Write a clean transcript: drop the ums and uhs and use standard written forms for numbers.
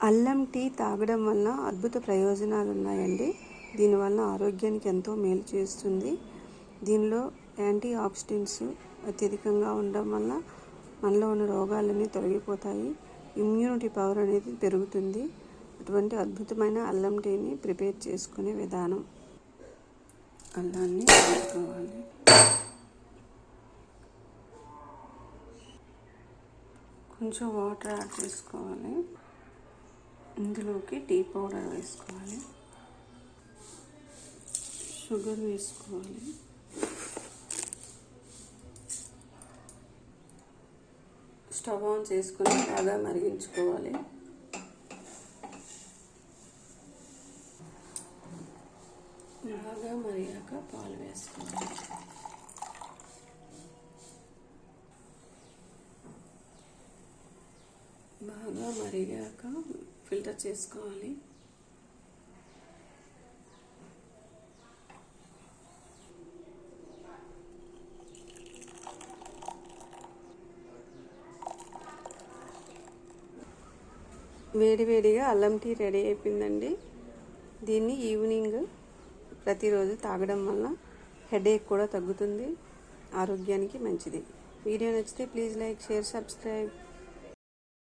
అల్లం టీ తాగడం వల్ల అద్భుత ప్రయోజనాలు ఉన్నాయండి. దీనివల్ల ఆరోగ్యానికి ఎంతో మేలు చేస్తుంది. దీనిలో యాంటీ ఆక్సిడెంట్స్ అత్యధికంగా ఉండడం వల్ల మనలో ఉన్న రోగాలన్నీ తొలగిపోతాయి. ఇమ్యూనిటీ పవర్ అనేది పెరుగుతుంది. అటువంటి అద్భుతమైన అల్లం టీని ప్రిపేర్ చేసుకునే విధానం. అల్లాన్ని వేసుకోవాలి. కొంచెం వాటర్ యాడ్ చేసుకోవాలి. ఇందులోకి టీ పౌడర్ వేసుకోవాలి, షుగర్ వేసుకోవాలి, స్టవ్ ఆన్ చేసుకొని బాగా మరిగించుకోవాలి. బాగా మరిగాక పాలు వేసుకోవాలి. బాగా మరిగాక ఫిల్టర్ చేసుకోవాలి. వేడివేడిగా అల్లం టీ రెడీ అయిపోయిందండి. దీన్ని ఈవినింగ్ ప్రతిరోజు తాగడం వల్ల హెడేక్ కూడా తగ్గుతుంది, ఆరోగ్యానికి మంచిది. వీడియో నచ్చితే ప్లీజ్ లైక్, షేర్, సబ్స్క్రైబ్.